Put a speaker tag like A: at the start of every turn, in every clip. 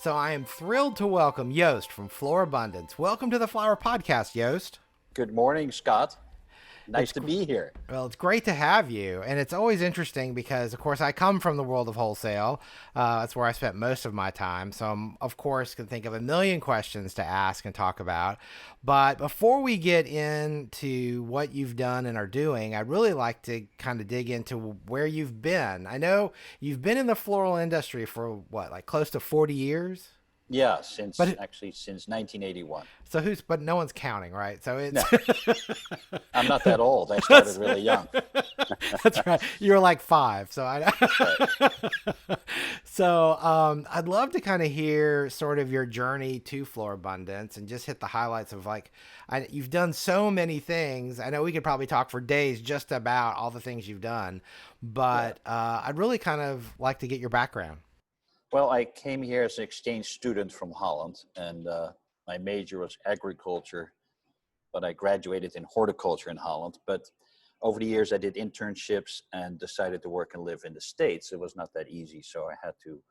A: So I am thrilled to welcome Joost from Florabundance. Welcome to the Flower Podcast, Joost.
B: Good morning, Scott. Nice
A: It's
B: to be here.
A: it's great to have you, and it's always interesting because, of course, I come from the world of wholesale. That's where I spent most of my time, so I'm, of course, can think of a million questions to ask and talk about. But before we get into what you've done and are doing, I'd really like to kind of dig into where you've been. I know you've been in the floral industry for what, like close to 40 years.
B: Yeah, since
A: But
B: actually since 1981.
A: but no one's counting, right? So it's
B: No, I'm not that old. I started
A: that's,
B: really young.
A: that's right. You were like five, so I.
B: That's right.
A: I'd love to kind of hear sort of your journey to Florabundance and just hit the highlights of you've done so many things. I know we could probably talk for days just about all the things you've done,
B: Yeah.
A: but I'd really kind of like to get your background.
B: Well, I came here as an exchange student from Holland, and my major was agriculture, but I graduated in horticulture in Holland. But over the years, I did internships and decided to work and live in the States. It was not that easy, so I had to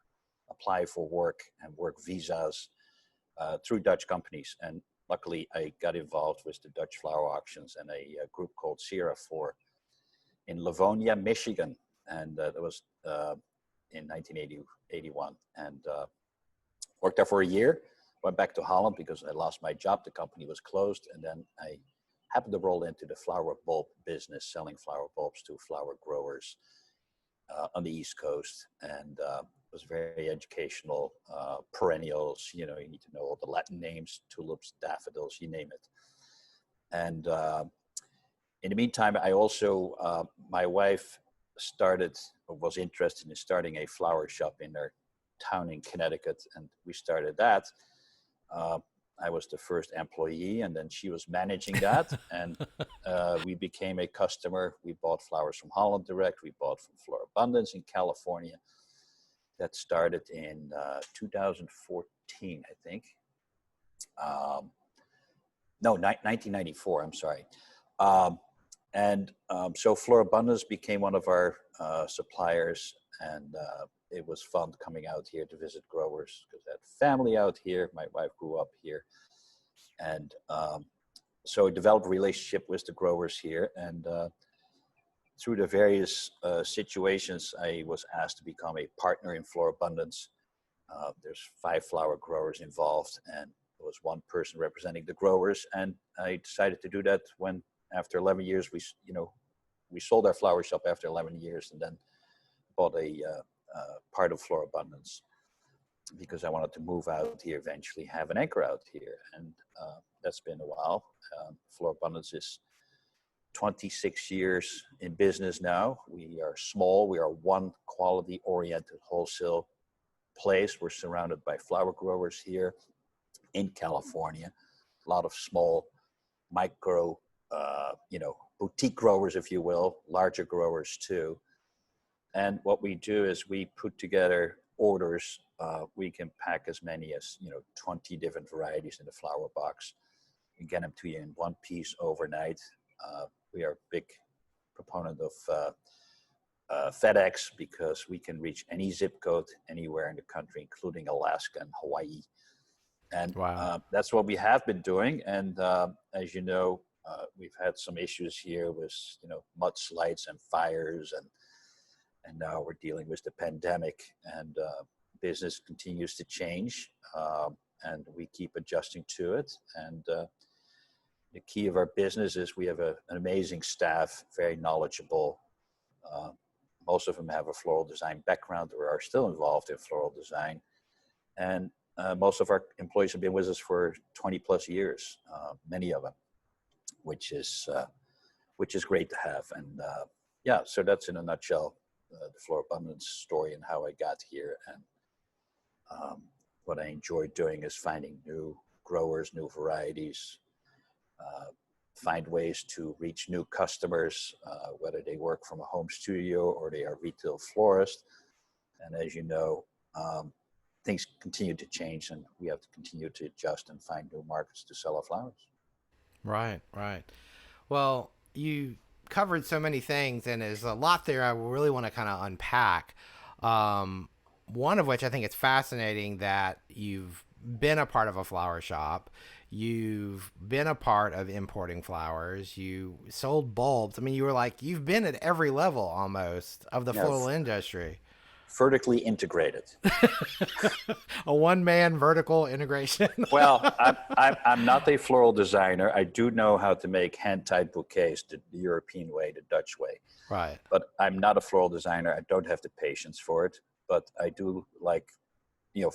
B: apply for work and work visas through Dutch companies. And luckily, I got involved with the Dutch flower auctions and a group called Sierra 4 in Livonia, Michigan. And that was in 1981. And worked there for a year, went back to Holland because I lost my job. The company was closed. And then I happened to roll into the flower bulb business, selling flower bulbs to flower growers on the East Coast. And it was very educational. Perennials, you know, you need to know all the Latin names, tulips, daffodils, you name it. And in the meantime, I also, my wife was interested in starting a flower shop in her town in Connecticut, and we started that. Uh, I was the first employee, and then she was managing that, and we became a customer. We bought flowers from Holland Direct. We bought from Florabundance in California. That started in 2014, I think. Um, no, 1994. I'm sorry. Um, and so Florabundance became one of our suppliers, and it was fun coming out here to visit growers because I had family out here. My wife grew up here, and so I developed a relationship with the growers here. And through the various situations, I was asked to become a partner in Florabundance. There's 5 flower growers involved, and there was one person representing the growers. And I decided to do that when, after 11 years, we sold our flower shop after 11 years, and then bought a part of Florabundance because I wanted to move out here eventually, have an anchor out here, and that's been a while. Florabundance is 26 years in business now. We are small. We are one quality-oriented wholesale place. We're surrounded by flower growers here in California. A lot of small micro, boutique growers, if you will, larger growers too. And what we do is we put together orders. We can pack as many as 20 different varieties in the flower box and get them to you in one piece overnight. We are a big proponent of FedEx because we can reach any zip code anywhere in the country, including Alaska and Hawaii. And
A: Wow.
B: that's what we have been doing. And as you know, we've had some issues here with mudslides and fires, and now we're dealing with the pandemic, and business continues to change, and we keep adjusting to it. And the key of our business is we have an amazing staff, very knowledgeable. Uh, Most of them have a floral design background or are still involved in floral design. And most of our employees have been with us for 20 plus years, many of them, which is great to have. And yeah, so that's in a nutshell the Florabundance story and how I got here. And what I enjoy doing is finding new growers, new varieties, uh, find ways to reach new customers, whether they work from a home studio or they are retail florists. And as you know, things continue to change, and we have to continue to adjust and find new markets to sell our flowers.
A: Right, right. Well, you covered so many things, and there's a lot there I really want to kind of unpack. Um, One of which I think it's fascinating that you've been a part of a flower shop. You've been a part of importing flowers. You sold bulbs. I mean, you were like, you've been at every level almost of the
B: Yeah,
A: floral industry.
B: vertically integrated.
A: A one man vertical integration.
B: Well, I'm not a floral designer. I do know how to make hand-tied bouquets the European way, the Dutch way.
A: Right.
B: But I'm not a floral designer. I don't have the patience for it. But I do like,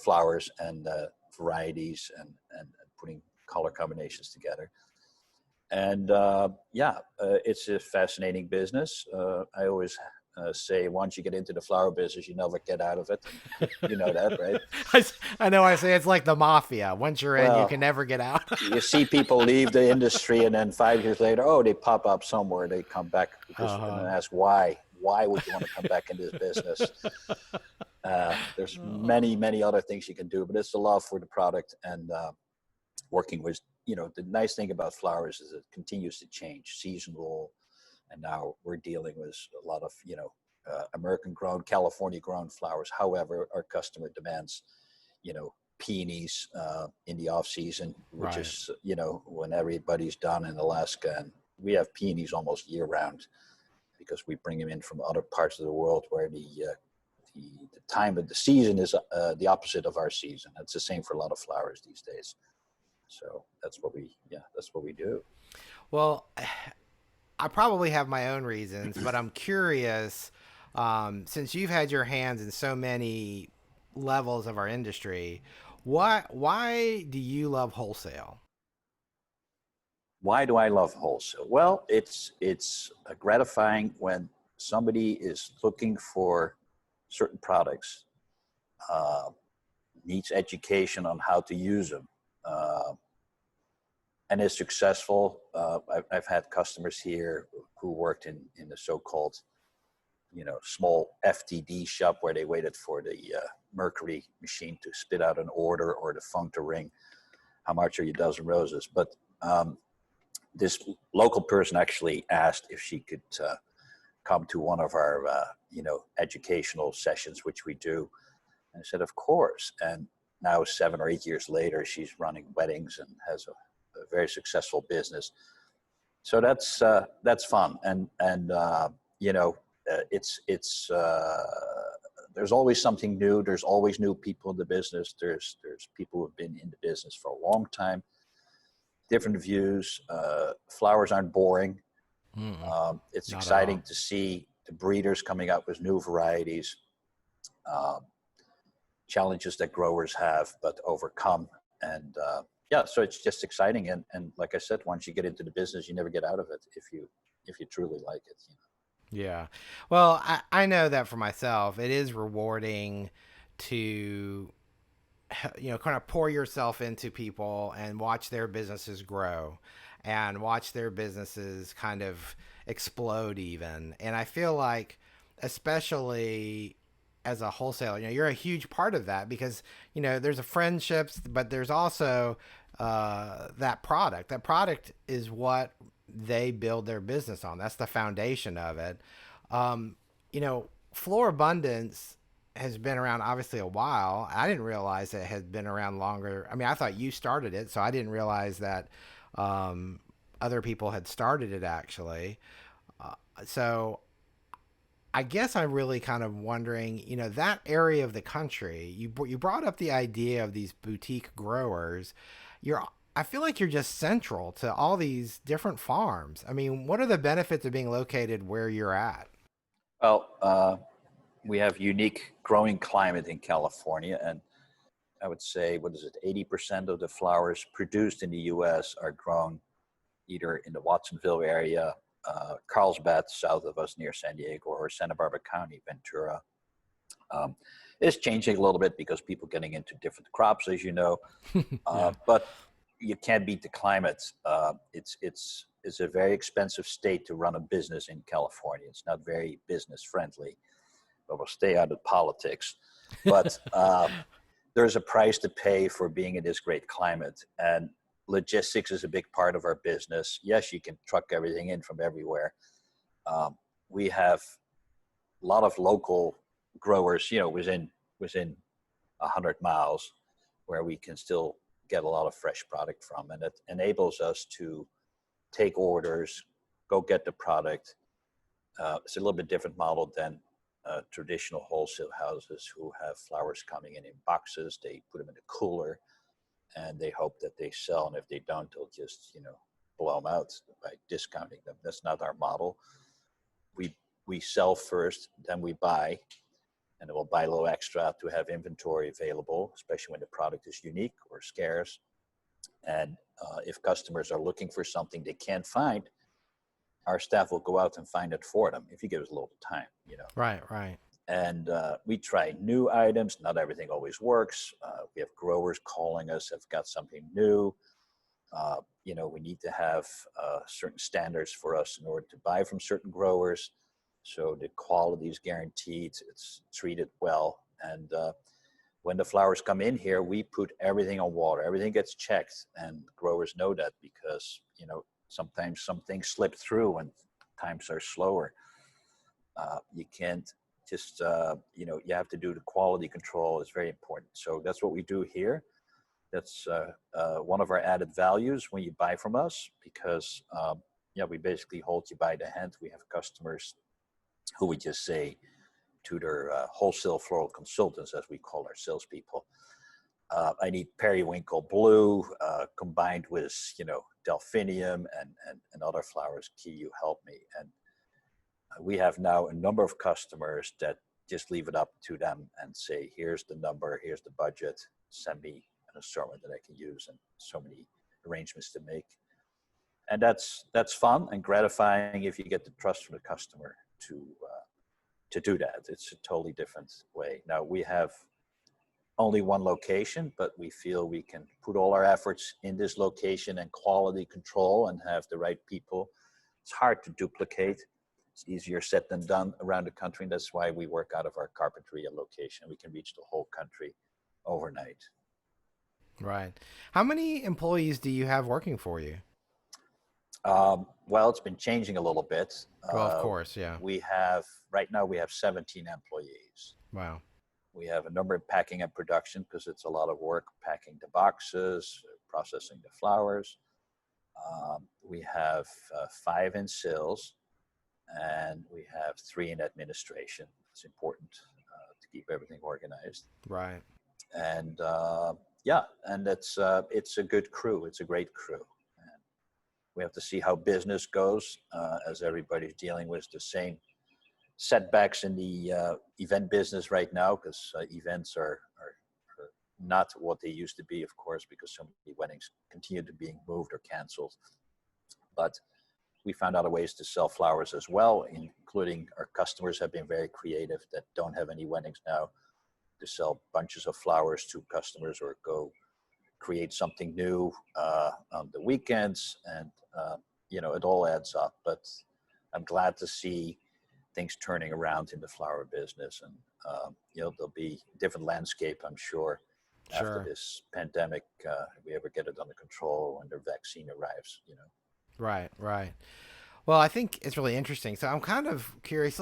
B: flowers and varieties and putting color combinations together. And it's a fascinating business. I always say once you get into the flower business, you never get out of it. And you know that, right?
A: I know I say it's like the mafia. Once you're in, you can
B: Well,
A: never get out.
B: you see people leave the industry and then 5 years later, oh, they pop up somewhere. They come back because and then ask why. Why would you want to come back in this business? There's many other things you can do, but it's the love for the product and working with, the nice thing about flowers is it continues to change, seasonal. And now we're dealing with a lot of, American grown, California grown flowers. However, our customer demands, peonies in the off season, which
A: Right.
B: is, when everybody's done in Alaska. And we have peonies almost year round because we bring them in from other parts of the world where the time of the season is the opposite of our season. It's the same for a lot of flowers these days. So that's what we do.
A: Well, I probably have my own reasons, but I'm curious, since you've had your hands in so many levels of our industry, why do you love wholesale?
B: Why do I love wholesale? Well, it's gratifying when somebody is looking for certain products, uh, needs education on how to use them, and is successful. I've had customers here who worked in the so-called, small FTD shop where they waited for the Mercury machine to spit out an order or the phone to ring. How much are your dozen roses? But this local person actually asked if she could come to one of our, educational sessions, which we do. And I said, of course. And now 7 or 8 years later, she's running weddings and has a very successful business. So that's fun. It's there's always something new. There's always new people in the business. There's people who have been in the business for a long time. Different views. Flowers aren't boring. It's
A: Not at
B: exciting
A: all.
B: to see the breeders coming up with new varieties, challenges that growers have but overcome. And so it's just exciting. And like I said, once you get into the business, you never get out of it if you truly like it.
A: Yeah. Well, I know that for myself, it is rewarding to, kind of pour yourself into people and watch their businesses grow and watch their businesses kind of explode even. And I feel like, especially as a wholesaler, you're a huge part of that because, there's a friendships, but there's also that product. That product is what they build their business on. That's the foundation of it. Um, Florabundance has been around obviously a while. I didn't realize it had been around longer. I mean, I thought you started it, so I didn't realize that other people had started it actually. So I guess I'm really kind of wondering, that area of the country. You brought up the idea of these boutique growers. You're I feel like you're just central to all these different farms. I mean, what are the benefits of being located where you're at?
B: Well, we have unique growing climate in California, and I would say, what is it, 80% of the flowers produced in the U.S. are grown either in the Watsonville area, Carlsbad, south of us near San Diego, or Santa Barbara County, Ventura. Um, it's changing a little bit because people getting into different crops, as you know,
A: Yeah.
B: but you can't beat the climate. It's a very expensive state to run a business in California. It's not very business friendly, but we'll stay out of politics. But there's a price to pay for being in this great climate, and logistics is a big part of our business. Yes, you can truck everything in from everywhere. We have a lot of local growers, within within 100 miles where we can still get a lot of fresh product from. And it enables us to take orders, go get the product. It's a little bit different model than traditional wholesale houses who have flowers coming in boxes. They put them in a cooler and they hope that they sell. And if they don't, they'll just, blow them out by discounting them. That's not our model. We sell first, then we buy, and we'll buy a little extra to have inventory available, especially when the product is unique or scarce. And if customers are looking for something they can't find, our staff will go out and find it for them if you give us a little time,
A: Right, right.
B: And we try new items. Not everything always works. We have growers calling us, have got something new. We need to have certain standards for us in order to buy from certain growers. So the quality is guaranteed, it's treated well. And when the flowers come in here, we put everything on water. Everything gets checked, and growers know that because, sometimes some things slip through and times are slower. You can't just, you have to do the quality control. It's very important. So that's what we do here. That's one of our added values when you buy from us, because we basically hold you by the hand. We have customers who we just say to their wholesale floral consultants, as we call our salespeople, I need periwinkle blue combined with, delphinium and other flowers. Can you help me? And we have now a number of customers that just leave it up to them and say, here's the number, here's the budget, send me an assortment that I can use, and so many arrangements to make. And that's fun and gratifying if you get the trust from the customer to do that. It's a totally different way. Now we have only one location, but we feel we can put all our efforts in this location and quality control and have the right people. It's hard to duplicate. It's easier said than done around the country. And that's why we work out of our Carpinteria location. We can reach the whole country overnight.
A: Right. How many employees do you have working for you?
B: Well, it's been changing a little bit.
A: Well, of course, yeah.
B: Right now we have 17 employees.
A: Wow.
B: We have a number in packing and production because it's a lot of work packing the boxes, processing the flowers. We have 5 in sales, and we have 3 in administration. It's important to keep everything organized.
A: Right.
B: And and it's a good crew. It's a great crew. And we have to see how business goes as everybody's dealing with the same setbacks in the event business right now, because events are not what they used to be, of course, because so many weddings continue to being moved or canceled. But we found other ways to sell flowers as well, including our customers have been very creative that don't have any weddings now, to sell bunches of flowers to customers or go create something new on the weekends. And, it all adds up. But I'm glad to see things turning around in the flower business. And, there'll be a different landscape, I'm sure, after this pandemic, if we ever get it under control when the vaccine arrives,
A: Right, right. Well, I think it's really interesting. So I'm kind of curious.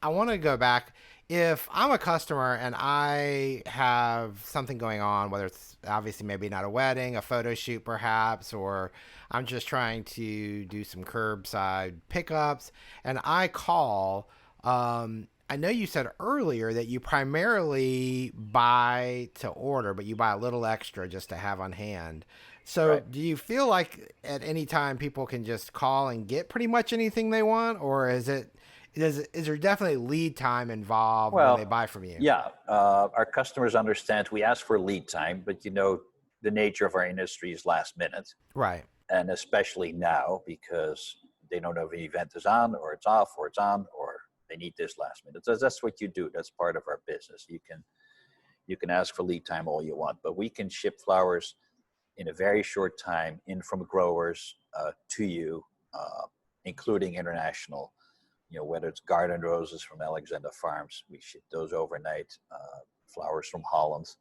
A: I want to go back. If I'm a customer and I have something going on, whether it's obviously maybe not a wedding, a photo shoot perhaps, or I'm just trying to do some curbside pickups, and I call, I know you said earlier that you primarily buy to order, but you buy a little extra just to have on hand. So
B: Right.
A: do you feel like at any time people can just call and get pretty much anything they want, or is there definitely lead time involved when they
B: Well,
A: buy from you?
B: yeah, our customers understand we ask for lead time, but the nature of our industry is last minute.
A: Right.
B: And especially now, because they don't know if an event is on or it's off or it's on, or they need this last minute. So that's what you do. That's part of our business. You can ask for lead time all you want, but we can ship flowers in a very short time in from growers to you, including international. Whether it's garden roses from Alexander Farms, we ship those overnight. Flowers from Holland.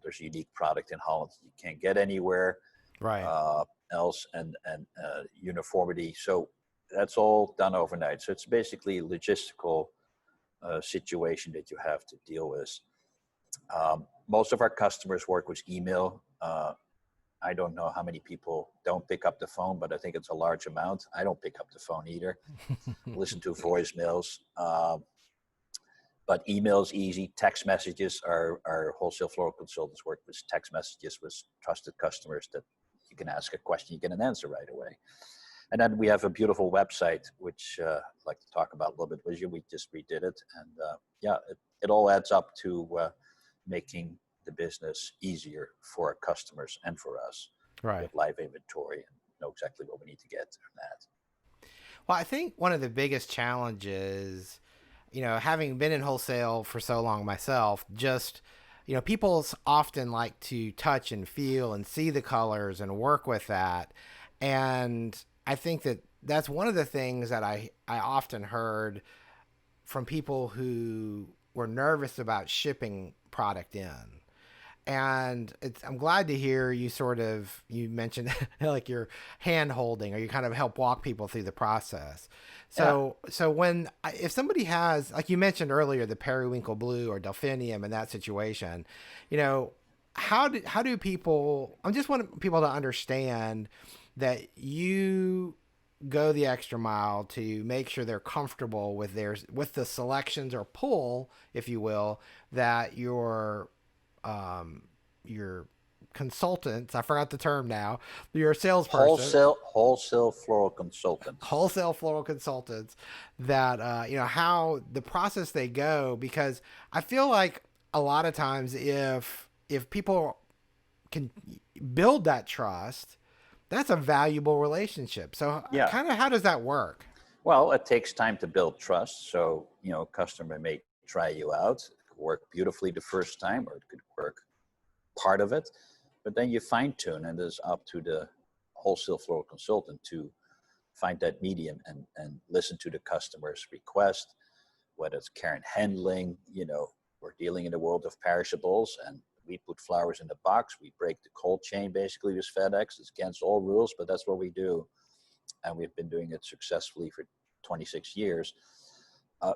B: There's a unique product in Holland you can't get anywhere
A: Right.
B: else, and uniformity. So that's all done overnight. So it's basically a logistical situation that you have to deal with. Most of our customers work with email. I don't know how many people don't pick up the phone, but I think it's a large amount. I don't pick up the phone either. Listen to voicemails. But email's easy. Text messages, our wholesale floral consultants work with text messages with trusted customers that you can ask a question, you get an answer right away. And then we have a beautiful website, which I'd like to talk about a little bit with you. We just redid it. And it all adds up to making the business easier for our customers and for us.
A: Right.
B: With live inventory and know exactly what we need to get from that.
A: Well, I think one of the biggest challenges, having been in wholesale for so long myself, just, people often like to touch and feel and see the colors and work with that. And I think that that's one of the things that I often heard from people who were nervous about shipping product in. And I'm glad to hear you mentioned like your hand holding, or you kind of help walk people through the process. So, if somebody has, like you mentioned earlier, the periwinkle blue or delphinium in that situation, how do people, I just want people to understand that you go the extra mile to make sure they're comfortable with the selections or pull, if you will, that your consultants, I forgot the term now, your salesperson,
B: wholesale floral consultants,
A: that how the process they go, because I feel like a lot of times if people can build that trust, that's a valuable relationship. So kind of how does that work?
B: Well, it takes time to build trust. So, a customer may try you out. It could work beautifully the first time, or it could work part of it. But then you fine tune, and it's up to the wholesale floral consultant to find that medium and listen to the customer's request, whether it's care and handling. We're dealing in the world of perishables, and we put flowers in the box. We break the cold chain basically with FedEx. It's against all rules, but that's what we do. And we've been doing it successfully for 26 years.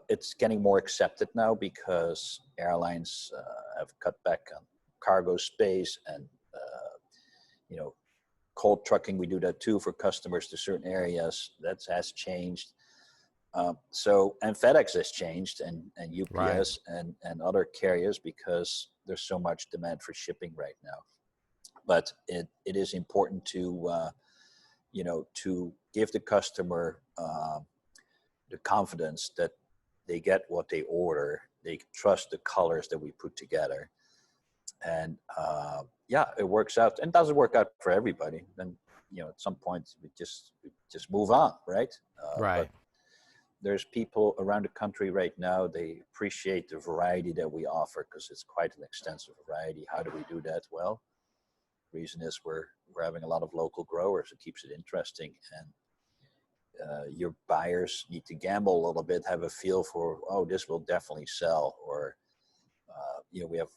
B: It's getting more accepted now because airlines have cut back on cargo space, and cold trucking, we do that too for customers to certain areas. That has changed. And FedEx has changed, and UPS, right, and other carriers, because there's so much demand for shipping right now. But it is important to to give the customer the confidence that they get what they order. They trust the colors that we put together, and it works out. And doesn't work out for everybody. Then at some point we just move on, right?
A: Right.
B: But there's people around the country right now, they appreciate the variety that we offer, because it's quite an extensive variety. How do we do that? Well, the reason is we're having a lot of local growers. It keeps it interesting. And your buyers need to gamble a little bit, have a feel for, this will definitely sell. Or, we have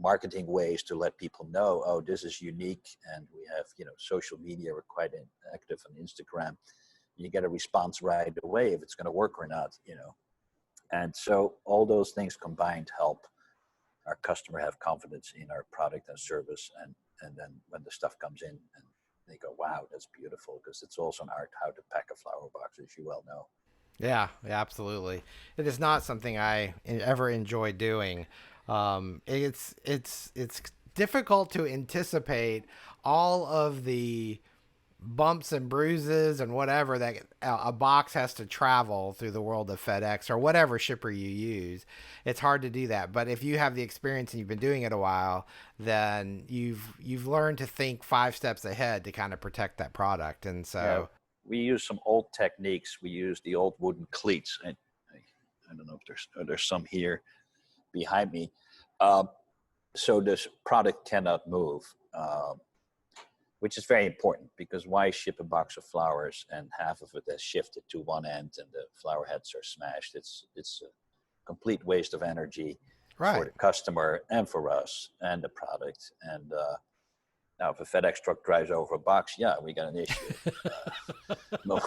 B: marketing ways to let people know, this is unique. And we have, social media. We're quite active on Instagram. You get a response right away if it's going to work or not, And so all those things combined help our customer have confidence in our product and service. And then when the stuff comes in and they go, wow, that's beautiful, because it's also an art how to pack a flower box, as you well know.
A: Yeah, absolutely. It is not something I ever enjoy doing. It's difficult to anticipate all of the bumps and bruises and whatever that a box has to travel through the world of FedEx or whatever shipper you use. It's hard to do that. But if you have the experience and you've been doing it a while, then you've learned to think 5 steps ahead to kind of protect that product. And so
B: we use some old techniques. We use the old wooden cleats. I don't know if there's some here behind me. So this product cannot move. Which is very important, because why ship a box of flowers and half of it has shifted to one end and the flower heads are smashed? It's a complete waste of energy, right, for the customer and for us and the product. And Now, if a FedEx truck drives over a box, yeah, we got an issue. No,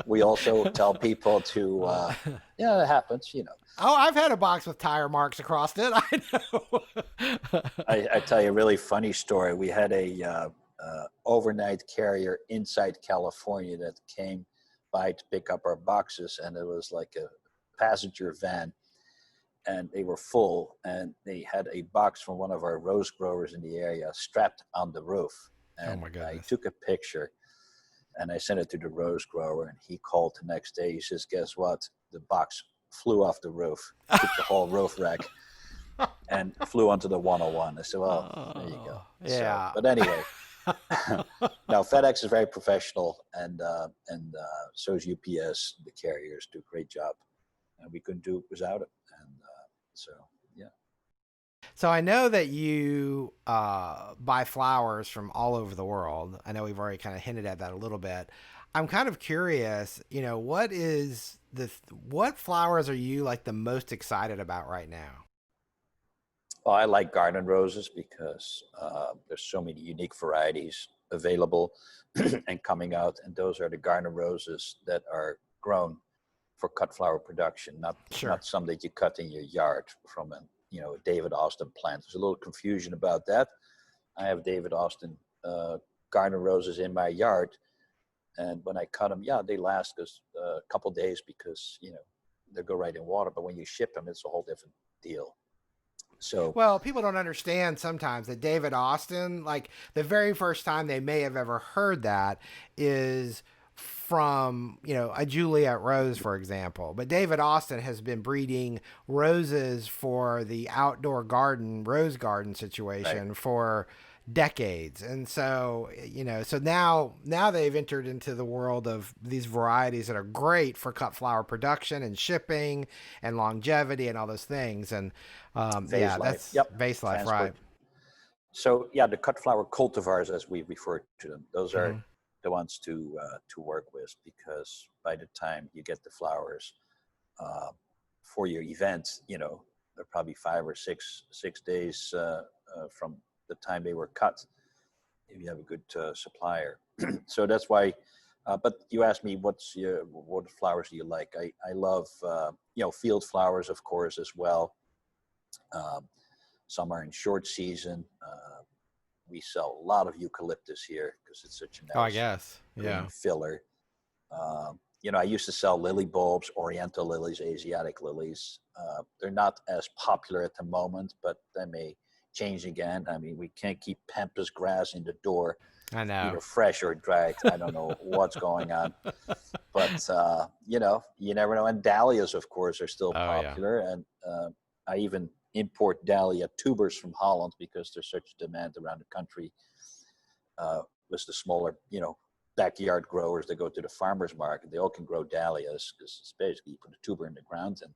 B: we also tell people to, yeah, it happens, you know.
A: Oh, I've had a box with tire marks across it. I know.
B: I tell you a really funny story. We had a overnight carrier inside California that came by to pick up our boxes, and it was like a passenger van, and they were full, and they had a box from one of our rose growers in the area strapped on the roof.
A: Oh
B: And
A: my
B: I
A: goodness.
B: took a picture and I sent it to the rose grower, and he called the next day. He says, guess what? The box flew off the roof, took the whole roof rack, and flew onto the 101. I said, well, there you go. So,
A: Yeah.
B: but anyway, now FedEx is very professional, and so is UPS. The carriers do a great job, and we couldn't do it without it. And so, yeah.
A: So I know that you buy flowers from all over the world. I know we've already kind of hinted at that a little bit. I'm kind of curious, what flowers are you like the most excited about right now?
B: Well, I like garden roses because there's so many unique varieties available and coming out, and those are the garden roses that are grown for cut flower production,
A: Sure.
B: not some that you cut in your yard from a David Austin plant. There's a little confusion about that. I have David Austin garden roses in my yard, and when I cut them, yeah, they last us a couple days because they go right in water. But when you ship them, it's a whole different deal. So
A: Well, people don't understand sometimes that David Austin, like the very first time they may have ever heard that is from, a Juliet rose, for example. But David Austin has been breeding roses for the outdoor garden, rose garden
B: right,
A: situation for decades. And so, so now they've entered into the world of these varieties that are great for cut flower production and shipping and longevity and all those things. And
B: phase
A: yeah,
B: life.
A: that's
B: Yep,
A: vase life, right?
B: transport. So yeah, the cut flower cultivars, as we refer to them, those are
A: Hmm.
B: the ones to work with, because by the time you get the flowers uh, for your event, they're probably 5 or 6 days from the time they were cut, if you have a good supplier. So that's why. But you asked me what flowers do you like? I love field flowers, of course, as well. Um, some are in short season. We sell a lot of eucalyptus here because it's such a
A: Oh, I
B: nice
A: guess.
B: green
A: Yeah.
B: filler. I used to sell lily bulbs, oriental lilies, Asiatic lilies. They're not as popular at the moment, but they may change again. I mean, we can't keep pampas grass in the door,
A: I know.
B: either fresh or dried. I don't know what's going on, but you never know. And dahlias, of course, are still
A: Oh, yeah.
B: popular, and I even import dahlia tubers from Holland because there's such demand around the country. With the smaller, backyard growers that go to the farmers market, they all can grow dahlias because it's basically you put a tuber in the ground and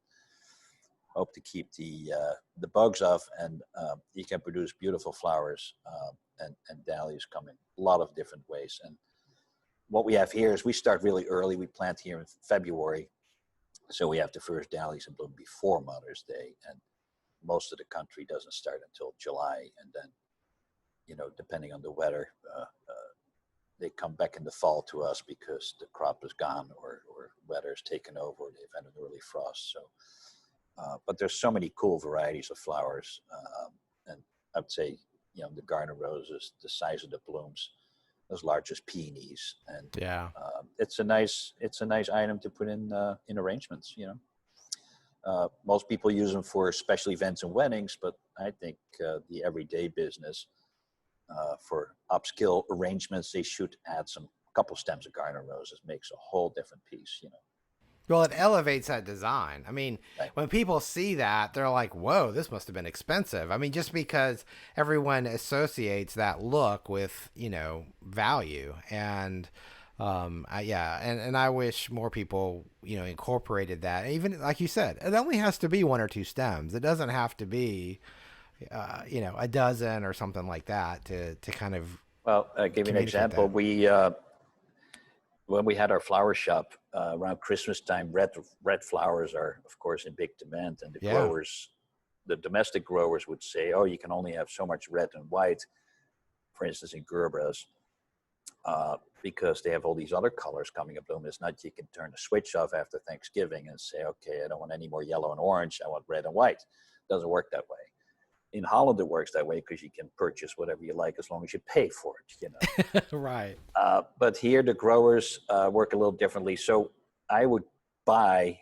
B: hope to keep the bugs off, and you can produce beautiful flowers. And dahlias come in a lot of different ways. And what we have here is we start really early. We plant here in February, so we have the first dahlias in bloom before Mother's Day, and most of the country doesn't start until July, and then depending on the weather, they come back in the fall to us because the crop is gone, or weather has taken over, or they've had an early frost. So, but there's so many cool varieties of flowers, and I'd say the garden roses, the size of the blooms, as large as peonies, and
A: Yeah.
B: it's a nice item to put in arrangements. Most people use them for special events and weddings, but I think the everyday business, for upscale arrangements, they should add some couple stems of garden roses. Makes a whole different piece.
A: Well, it elevates that design. I mean,
B: Right.
A: when people see that, they're like, whoa, this must have been expensive. I mean, just because everyone associates that look with, value. And yeah, and I wish more people, incorporated that. Even like you said, it only has to be one or two stems. It doesn't have to be, a dozen or something like that to kind of
B: Well, give you an
A: communicate
B: example.
A: that.
B: We when we had our flower shop around Christmas time, red flowers are, of course, in big demand, and
A: Yeah.
B: the domestic growers would say, "Oh, you can only have so much red and white for instance, in Gerberas, because they have all these other colors coming in bloom. It's not you can turn the switch off after Thanksgiving and say, okay, I don't want any more yellow and orange. I want red and white. It doesn't work that way. In Holland, it works that way because you can purchase whatever you like as long as you pay for it, you know.
A: Right.
B: But here, the growers work a little differently. So I would buy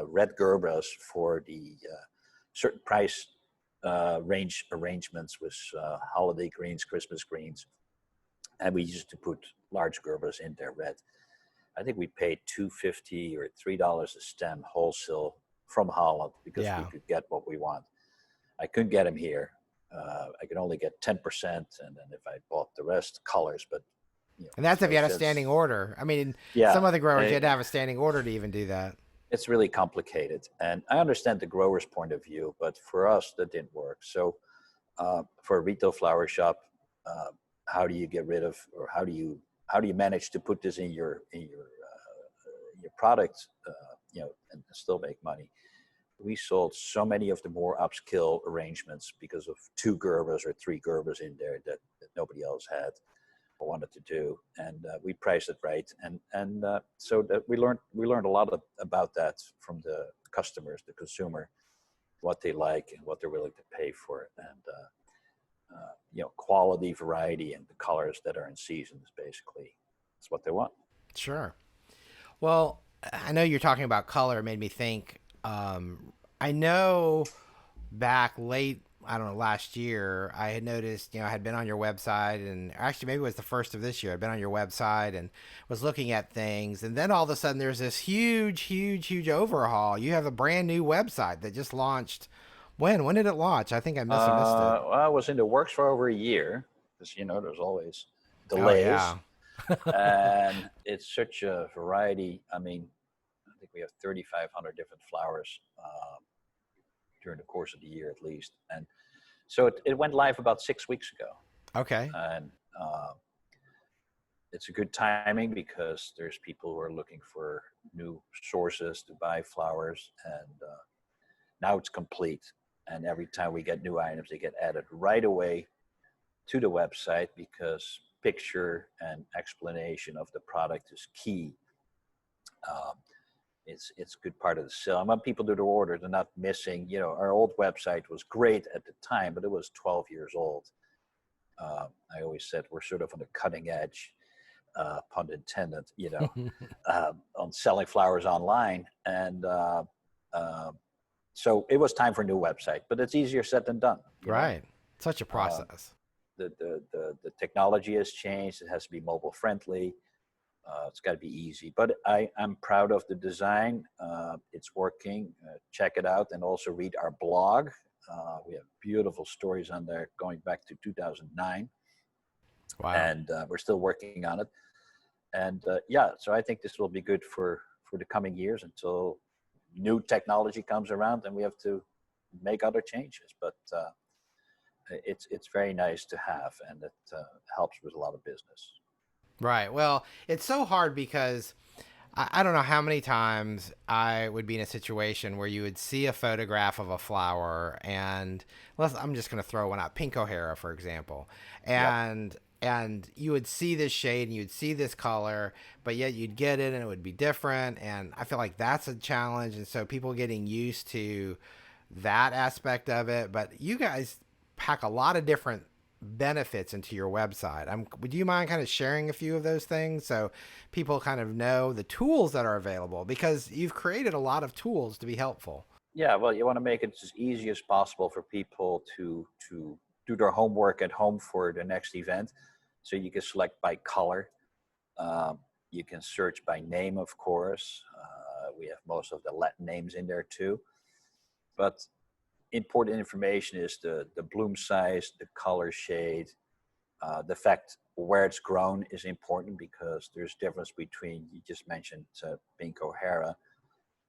B: red Gerberas for the certain price range arrangements with holiday greens, Christmas greens. And we used to put large Gerberas in there red. I think we paid $2.50 or $3 a stem wholesale from Holland because we
A: Yeah.
B: could get what we want. I couldn't get them here. I could only get 10%, and then if I bought the rest, colors. But you know,
A: And that's if
B: no
A: you had a
B: sense.
A: standing order. I mean, some
B: Yeah,
A: other growers, you had to have a standing order to even do that.
B: it's really complicated, and I understand the grower's point of view, but for us, that didn't work. So, for a retail flower shop, how do you get rid of, or how do you manage to put this in your product, you know, and still make money? We sold so many of the more upscale arrangements because of 2 Gerberas or 3 Gerberas in there that nobody else had or wanted to do, and we priced it right, and so that we learned a lot about that from the customers, the consumer, what they like and what they're willing to pay for it, and you know, quality, variety, and the colors that are in seasons. Basically, that's what they want.
A: Sure. Well, I know you're talking about color. It made me think. I know back late, I don't know, last year, I had noticed, I had been on your website, and actually maybe it was the first of this year. I'd been on your website and was looking at things. And then all of a sudden there's this huge, huge, huge overhaul. You have a brand new website that just launched. When did it launch? I think I missed it.
B: Well, I was in the works for over a year because, you know, there's always
A: Oh,
B: delays,
A: yeah.
B: and it's such a variety. I mean, I think we have 3,500 different flowers during the course of the year at least. And so it went live about 6 weeks ago.
A: Okay.
B: And it's a good timing because there's people who are looking for new sources to buy flowers. And now it's complete. And every time we get new items, they get added right away to the website because picture and explanation of the product is key. Um, it's a good part of the sale. And when people do their order, they're not missing, you know, our old website was great at the time, but it was 12 years old. I always said we're sort of on the cutting edge, pun intended, you know, on selling flowers online. And so it was time for a new website, but it's easier said than done. You know?
A: Right. Such a process.
B: The technology has changed. It has to be mobile friendly. It's got to be easy, but I'm proud of the design. It's working. Check it out, and also read our blog. We have beautiful stories on there going back to 2009,
A: Wow.
B: and we're still working on it. And yeah, so I think this will be good for the coming years until new technology comes around, and we have to make other changes. But it's very nice to have, and it helps with a lot of business.
A: Right. Well, it's so hard because I don't know how many times I would be in a situation where you would see a photograph of a flower, and I'm just going to throw one out, pink O'Hara, for example,
B: Yep.
A: and you would see this shade and you'd see this color, but yet you'd get it and it would be different. And I feel like that's a challenge. And so people getting used to that aspect of it, but you guys pack a lot of different benefits into your website. Would you mind kind of sharing a few of those things so people kind of know the tools that are available, because you've created a lot of tools to be helpful?
B: Yeah, well, you want to make it as easy as possible for people to do their homework at home for the next event. So you can select by color. You can search by name, of course. We have most of the Latin names in there too. But important information is the bloom size, the color shade, the fact where it's grown is important because there's difference between, you just mentioned pink O'Hara.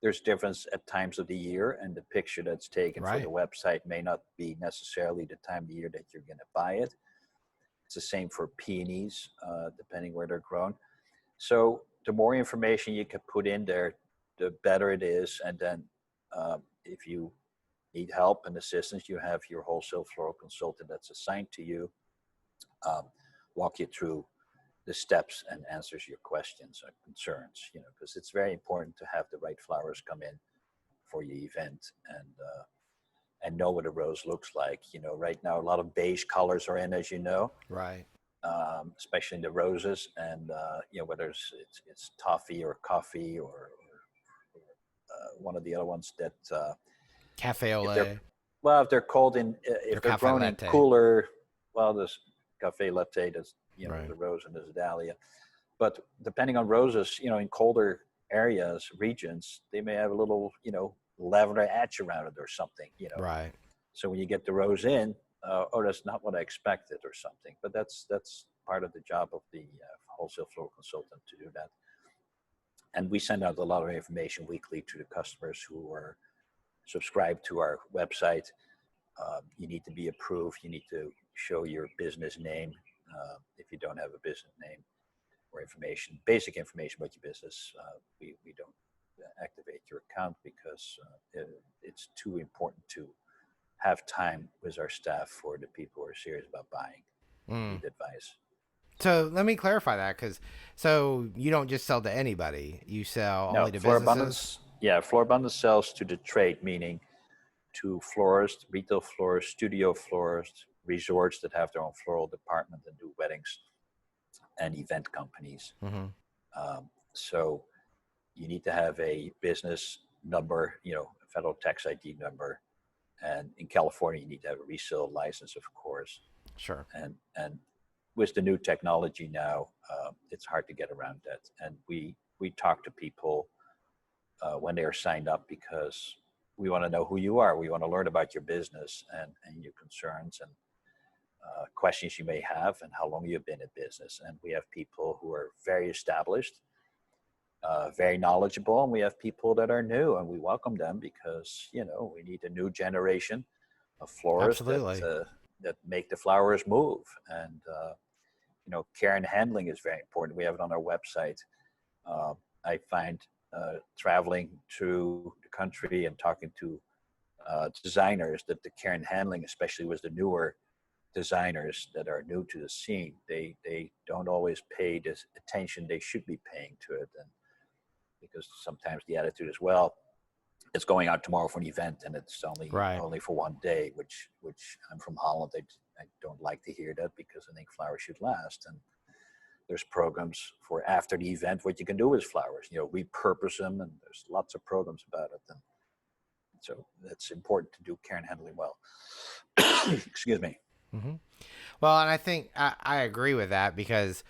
B: There's difference at times of the year, and the picture that's taken for
A: Right.
B: the website may not be necessarily the time of the year that you're going to buy it. It's the same for peonies, depending where they're grown. So the more information you can put in there, the better it is. And then if you need help and assistance, you have your wholesale floral consultant that's assigned to you. walk you through the steps and answers your questions or concerns, because it's very important to have the right flowers come in for your event, and know what a rose looks like. Right now a lot of beige colors are in, as you know,
A: Right.
B: especially in the roses, and whether it's toffee or coffee, or one of the other ones that
A: Cafe au
B: if they're
A: lait
B: well, if they're cold in
A: or
B: if they're
A: cafe
B: grown in
A: latte.
B: cooler, well, there's cafe latte, there's
A: Right.
B: there's a rose and there's a dahlia. But depending on roses, in colder areas, regions, they may have a little, lavender etch around it or something.
A: Right.
B: So when you get the rose in, oh, that's not what I expected or something. But that's part of the job of the wholesale floral consultant to do that. And we send out a lot of information weekly to the customers who are subscribed to our website. You need to be approved. You need to show your business name. If you don't have a business name or basic information about your business, we don't activate your account, because it's too important to have time with our staff for the people who are serious about buying,
A: Mm.
B: need advice.
A: So let me clarify that, because so you don't just sell to anybody; you sell
B: No,
A: only to businesses.
B: Florabundance sells to the trade, meaning to florists, retail florists, studio florists, resorts that have their own floral department and do weddings, and event companies.
A: Mm-hmm.
B: So you need to have a business number, a federal tax ID number, and in California you need to have a resale license, of course.
A: Sure.
B: And with the new technology now, it's hard to get around that. And we talk to people when they are signed up, because we want to know who you are. We want to learn about your business and your concerns and questions you may have, and how long you've been in business. And we have people who are very established, very knowledgeable, and we have people that are new, and we welcome them, because we need a new generation of florists
A: Absolutely.
B: that make the flowers move. And care and handling is very important. We have it on our website. I find traveling through the country and talking to designers that the care and handling, especially with the newer designers that are new to the scene, they don't always pay the attention they should be paying to it. And because sometimes the attitude is, well, it's going out tomorrow for an event and it's
A: Right.
B: only for one day, which I'm from Holland. I don't like to hear that, because I think flowers should last. And there's programs for after the event, what you can do with flowers, repurpose them, and there's lots of programs about it. And so it's important to do care and handling well. Excuse me.
A: Mm-hmm. Well, and I think I agree with that, because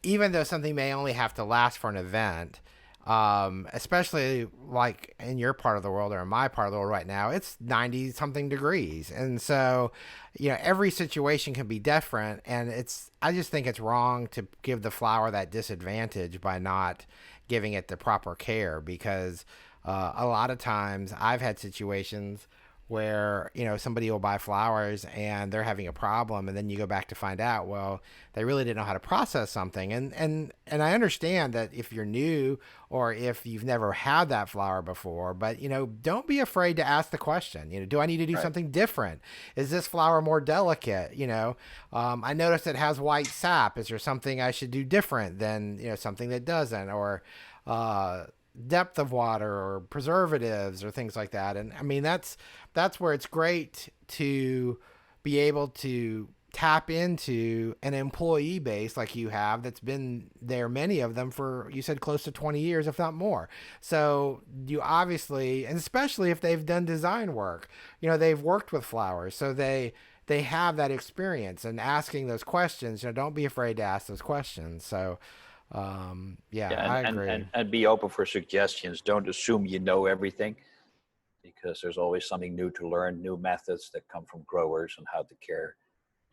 A: even though something may only have to last for an event, especially like in your part of the world or in my part of the world right now, it's 90 something degrees. And so, every situation can be different. And I just think it's wrong to give the flower that disadvantage by not giving it the proper care, because a lot of times I've had situations where somebody will buy flowers and they're having a problem, and then you go back to find out, well, they really didn't know how to process something. And I understand that if you're new, or if you've never had that flower before, but don't be afraid to ask the question. Do I need to do
B: Right.
A: something different? Is this flower more delicate? I noticed it has white sap. Is there something I should do different than something that doesn't? Or depth of water, or preservatives, or things like that. And I mean, that's where it's great to be able to tap into an employee base like you have, that's been there, many of them, for, you said, close to 20 years, if not more. So you obviously, and especially if they've done design work, they've worked with flowers, so they have that experience. And asking those questions, don't be afraid to ask those questions. So yeah,
B: Yeah,
A: I agree.
B: and be open for suggestions. Don't assume you know everything, because there's always something new to learn, new methods that come from growers on how to care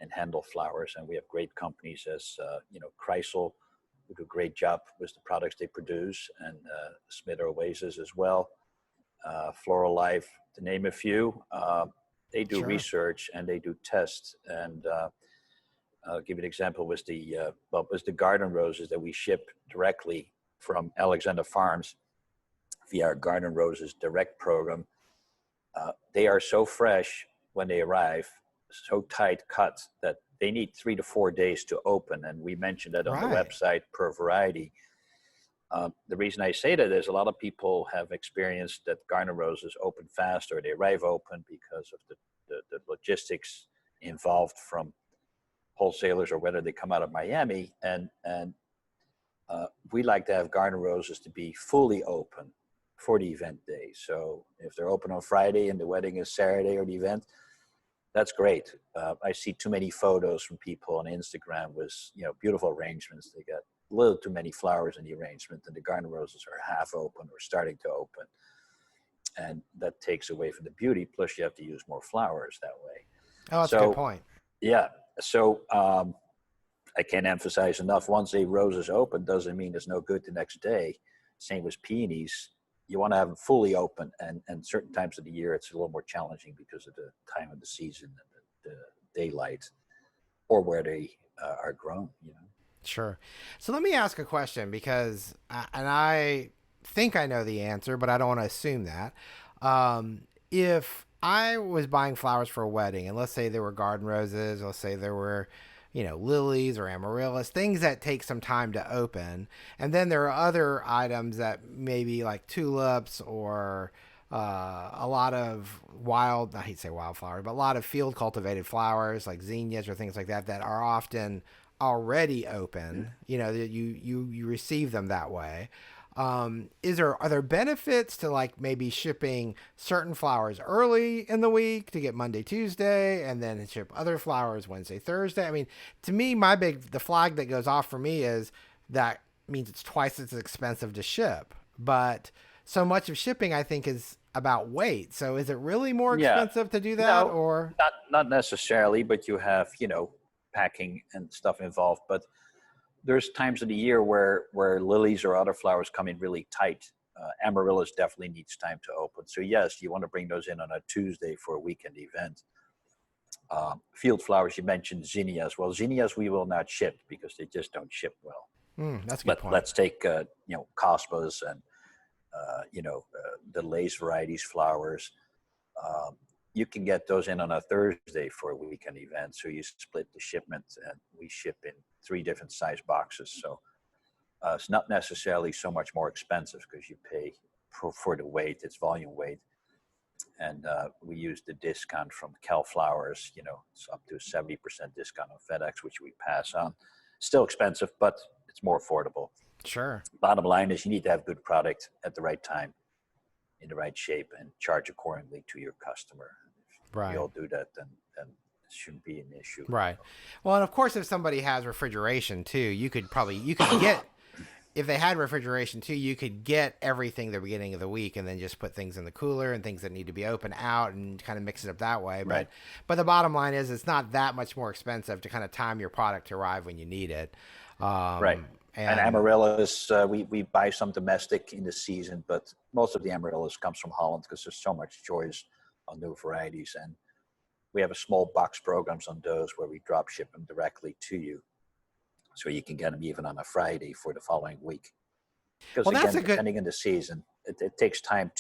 B: and handle flowers. And we have great companies as Chrysal, who do a great job with the products they produce, and Smith Oasis as well, Floral Life, to name a few. They do
A: Sure.
B: research and they do tests. And I'll give you an example. Was the garden roses that we ship directly from Alexander Farms via our Garden Roses Direct program. They are so fresh when they arrive, so tight cut, that they need 3 to 4 days to open. And we mentioned that on the
A: Right.
B: website per variety. The reason I say that is a lot of people have experienced that garden roses open fast or they arrive open because of the logistics involved from wholesalers or whether they come out of Miami. And we like to have garden roses to be fully open for the event day. So if they're open on Friday and the wedding is Saturday or the event, that's great. I see too many photos from people on Instagram with beautiful arrangements. They got a little too many flowers in the arrangement, and the garden roses are half open or starting to open, and that takes away from the beauty. Plus, you have to use more flowers that way.
A: Oh, that's a good
B: So
A: point.
B: yeah, so I can't emphasize enough. Once a rose is open, doesn't mean it's no good the next day. Same with peonies. You want to have them fully open, and certain times of the year it's a little more challenging because of the time of the season and the daylight, or where they are grown.
A: Sure. So let me ask a question because, and I think I know the answer, but I don't want to assume that. If I was buying flowers for a wedding, and let's say there were garden roses, let's say there were, lilies or amaryllis, things that take some time to open, and then there are other items that maybe like tulips or a lot of I hate to say wildflowers, but a lot of field cultivated flowers like zinnias or things like that that are often already open, that you receive them that way. Are there benefits to like maybe shipping certain flowers early in the week to get Monday, Tuesday, and then ship other flowers Wednesday, Thursday? I mean, to me, the flag that goes off for me is that means it's twice as expensive to ship. But so much of shipping, I think, is about weight. So is it really more
B: Yeah.
A: expensive to do that,
B: No,
A: or?
B: not necessarily, but you have packing and stuff involved. But there's times of the year where lilies or other flowers come in really tight. Amaryllis definitely needs time to open. So yes, you want to bring those in on a Tuesday for a weekend event. Field flowers, you mentioned zinnias. Well, zinnias we will not ship because they just don't ship well.
A: That's a good
B: But
A: point.
B: let's take cosmos and the lace varieties flowers. You can get those in on a Thursday for a weekend event. So you split the shipment, and we ship in 3 different size boxes. So it's not necessarily so much more expensive because you pay for the weight, it's volume weight. And we use the discount from Cal Flowers. It's up to a 70% discount on FedEx, which we pass on. Still expensive, but it's more affordable.
A: Sure.
B: Bottom line is you need to have good product at the right time, in the right shape, and charge accordingly to your customer. If
A: Right.
B: you all do that, then it shouldn't be an issue.
A: Right. Well, and of course, if somebody has refrigeration too, you could get, if they had refrigeration too, you could get everything the beginning of the week and then just put things in the cooler and things that need to be open out and kind of mix it up that way.
B: Right.
A: But the bottom line is it's not that much more expensive to kind of time your product to arrive when you need it.
B: Right. And Amaryllis, we buy some domestic in the season, but most of the Amaryllis comes from Holland because there's so much choice on new varieties. And we have a small box programs on those where we drop ship them directly to you. So you can get them even on a Friday for the following week. Because again, depending on the season, it takes time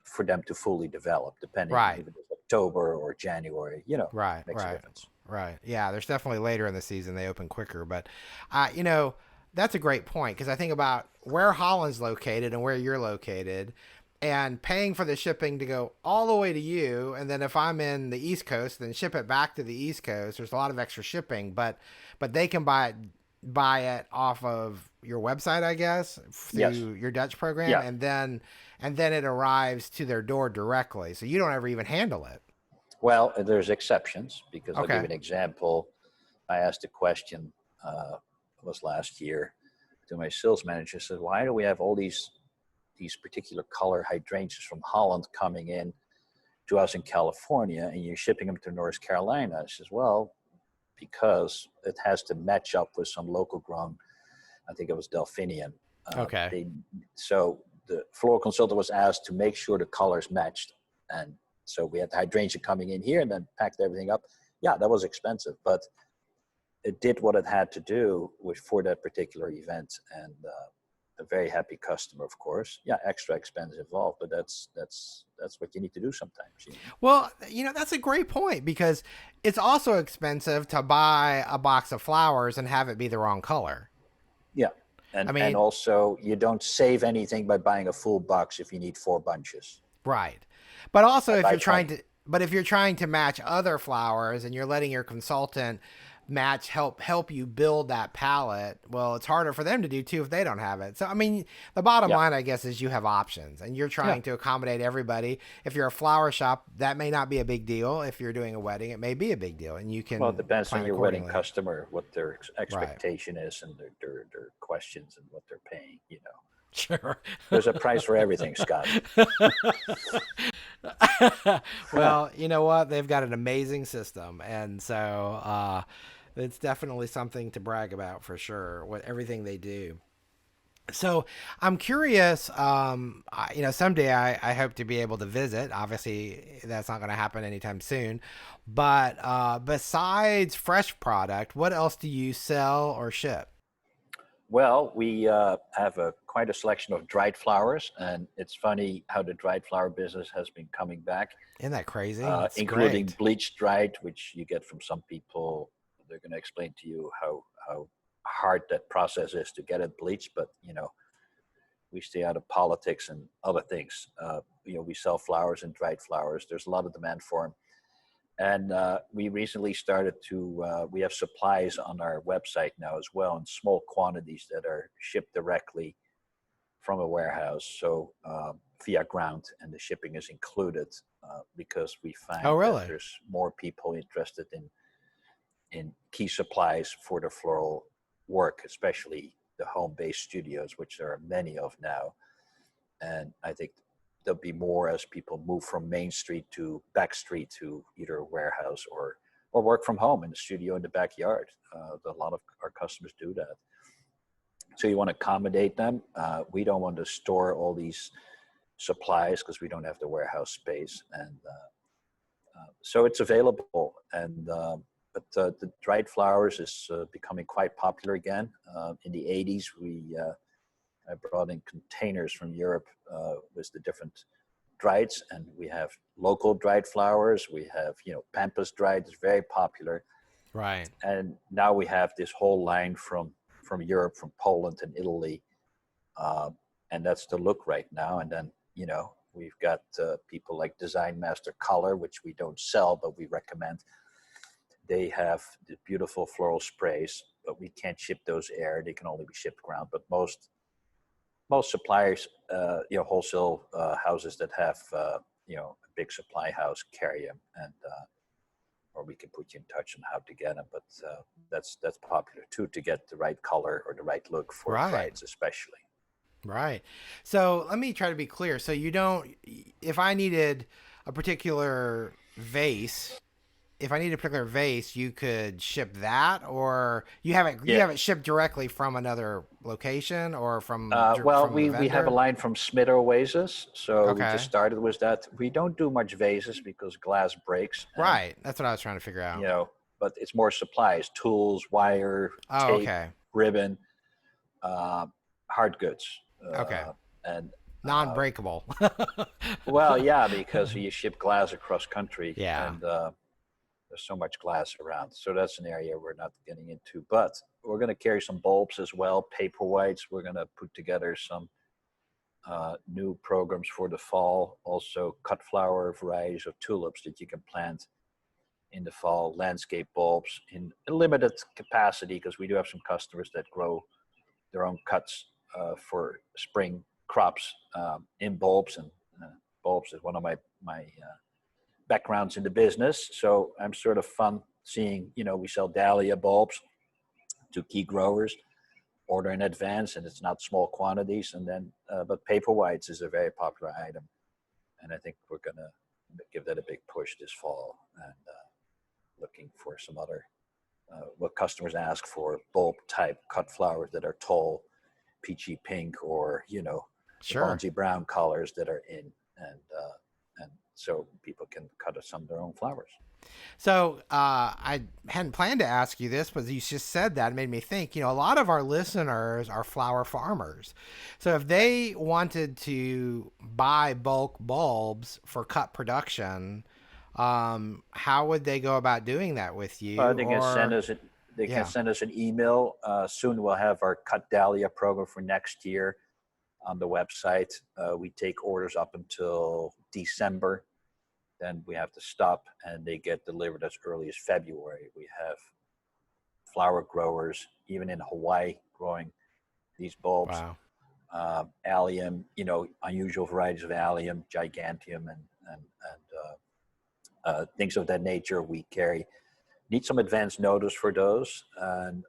B: for them to fully develop, depending on if it's October or January,
A: Right.
B: Makes a difference.
A: Right. Yeah. There's definitely later in the season, they open quicker, but, that's a great point because I think about where Holland's located and where you're located and paying for the shipping to go all the way to you. And then if I'm in the East Coast, then ship it back to the East Coast. There's a lot of extra shipping, but they can buy it off of your website, I guess, through your Dutch program.
B: Yeah.
A: And then it arrives to their door directly. So you don't ever even handle it.
B: Well, there's exceptions because I'll give you an example. I asked a question, it was last year, to my sales manager. Said, why do we have all these particular color hydrangeas from Holland coming in to us in California and you're shipping them to North Carolina? I says, well, because it has to match up with some local grown, I think it was Delphinium. So the floral consultant was asked to make sure the colors matched. And so we had the hydrangea coming in here and then packed everything up. Yeah, that was expensive, but it did what it had to do for that particular event. And a very happy customer, of course. Yeah, extra expense involved, but that's what you need to do sometimes.
A: Well, that's a great point because It's also expensive to buy a box of flowers and have it be the wrong color.
B: Yeah.
A: I
B: And
A: mean,
B: also you don't save anything by buying a full box if you need 4 bunches.
A: right. But also
B: I
A: if
B: buy
A: you're trying
B: 20.
A: to but if you're trying to match other flowers and you're letting your consultant help you build that palette, well, it's harder for them to do too if they don't have it. So I mean, the bottom
B: Yeah.
A: line I guess is you have options and you're
B: Yeah.
A: trying to accommodate everybody. If you're a flower shop, that may not be a big deal. If you're doing a wedding, it may be a big deal and you
B: Well, it
A: can
B: depends on
A: plan
B: your wedding
A: accordingly.
B: customer, what their
A: Right.
B: expectation is and their questions and what they're paying,
A: Sure.
B: There's a price for everything, Scott.
A: Well, you know what? They've got an amazing system, and so it's definitely something to brag about for sure. What everything they do. So I'm curious. Someday I hope to be able to visit. Obviously, that's not going to happen anytime soon. But besides fresh product, what else do you sell or ship?
B: Well, we have quite a selection of dried flowers, and it's funny how the dried flower business has been coming back,
A: Isn't that crazy? That's
B: including
A: great.
B: bleached dried, which you get from some people. They're going to explain to you how hard that process is to get it bleached, but we stay out of politics and other things. We sell flowers and dried flowers. There's a lot of demand for them. And we recently started we have supplies on our website now as well in small quantities that are shipped directly from a warehouse. So via ground, and the shipping is included because we
A: Oh,
B: find that
A: really?
B: there's more people interested in key supplies for the floral work, especially the home-based studios, which there are many of now. And I think there'll be more as people move from Main Street to back street to either a warehouse or work from home in the studio in the backyard. A lot of our customers do that. So you want to accommodate them. We don't want to store all these supplies because we don't have the warehouse space, and so it's available. And but the dried flowers is becoming quite popular again. In the 80s, I brought in containers from Europe with the different drieds, and we have local dried flowers. We have, pampas dried is very popular,
A: Right.
B: and now we have this whole line from Europe, from Poland and Italy, and that's the look right now. And then we've got people like Design Master Color, which we don't sell, but we recommend. They have the beautiful floral sprays, but we can't ship those air. They can only be shipped ground. But most suppliers, wholesale houses that have, a big supply house carry them, and or we can put you in touch on how to get them. But that's popular too, to get the right color or the right look for
A: Right.
B: brides, especially.
A: Right. So let me try to be clear. So you don't, if I needed a particular vase, if I need a particular vase, you could ship that, or you
B: Yeah.
A: have it shipped directly from another location or
B: Well,
A: from the
B: we have a
A: vendor.
B: line from Smither Vases, so we just
A: Okay.
B: started with that. We don't do much vases because glass breaks, and
A: Right. That's what I was trying to figure
B: you
A: out.
B: know, but it's more supplies, tools, wire,
A: Oh,
B: tape,
A: okay.
B: ribbon, uh, hard goods,
A: Okay.
B: and
A: Non-breakable.
B: well, yeah, because you ship glass across country,
A: Yeah.
B: and there's so much glass around. So that's an area we're not getting into. But we're going to carry some bulbs as well, paper whites. We're going to put together some new programs for the fall. Also, cut flower varieties of tulips that you can plant in the fall. Landscape bulbs in a limited capacity because we do have some customers that grow their own cuts for spring crops in bulbs, and bulbs is one of my backgrounds in the business. So I'm sort of fun seeing, we sell dahlia bulbs to key growers, order in advance, and it's not small quantities. And then, but paper whites is a very popular item, and I think we're gonna give that a big push this fall, and looking for some other what customers ask for, bulb type cut flowers that are tall, peachy pink, or the
A: Sure.
B: bronzy brown colors that are in, and so people can cut some of their own flowers.
A: So I hadn't planned to ask you this, but you just said that, it made me think. A lot of our listeners are flower farmers. So if they wanted to buy bulk bulbs for cut production, how would they go about doing that with you?
B: They can send
A: Or,
B: us they can
A: yeah,
B: send us an email. Soon we'll have our Cut Dahlia program for next year on the website. We take orders up until December. Then we have to stop, and they get delivered as early as February. We have flower growers, even in Hawaii, growing these bulbs.
A: wow,
B: Allium, unusual varieties of allium, gigantium, and things of that nature. We carry. Need some advance notice for those. And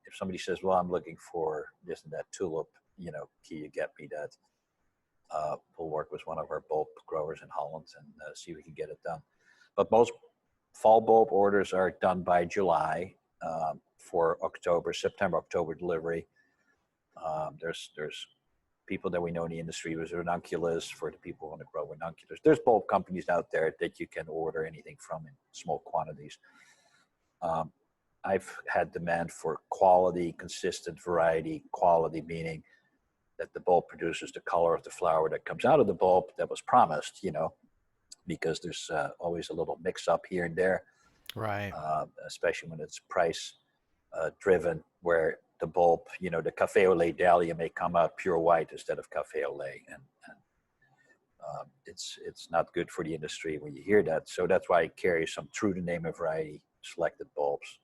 B: if somebody says, "Well, I'm looking for this and that tulip," can you get me that? We'll work with one of our bulb growers in Holland and see if we can get it done. But most fall bulb orders are done by July for September, October delivery. There's people that we know in the industry with ranunculus for the people who want to grow ranunculus. There's bulb companies out there that you can order anything from in small quantities. I've had demand for quality, consistent variety, quality meaning that the bulb produces the color of the flower that comes out of the bulb that was promised, because there's always a little mix up here and there,
A: right.
B: especially when it's price driven, where the bulb, the cafe au lait dahlia may come out pure white instead of cafe au lait. And it's not good for the industry when you hear that. So that's why I carry some true to name of variety selected bulbs